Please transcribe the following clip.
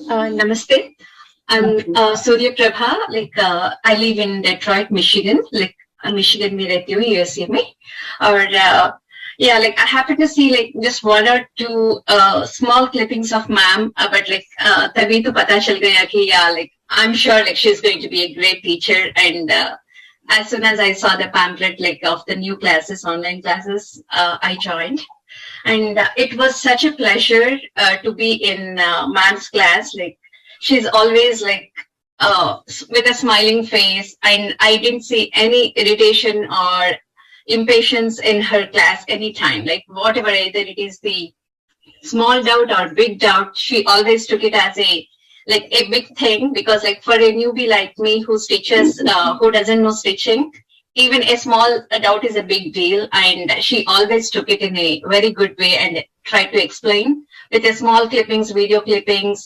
Namaste. I'm Surya Prabha. I live in Detroit, Michigan. Michigan में रहती हूँ USA में. और I happen to see just one or two small clippings of ma'am, but तभी तो पता चल गया कि I'm sure she's going to be a great teacher. And as soon as I saw the pamphlet of the new classes, online classes, I joined. And it was such a pleasure to be in ma'am's class. She's always with a smiling face, and I didn't see any irritation or impatience in her class anytime. Whatever, either it is the small doubt or big doubt, she always took it as a big thing, because for a newbie like me who stitches, who doesn't know stitching, even a small doubt is a big deal, and she always took it in a very good way and tried to explain with a small clippings, video clippings,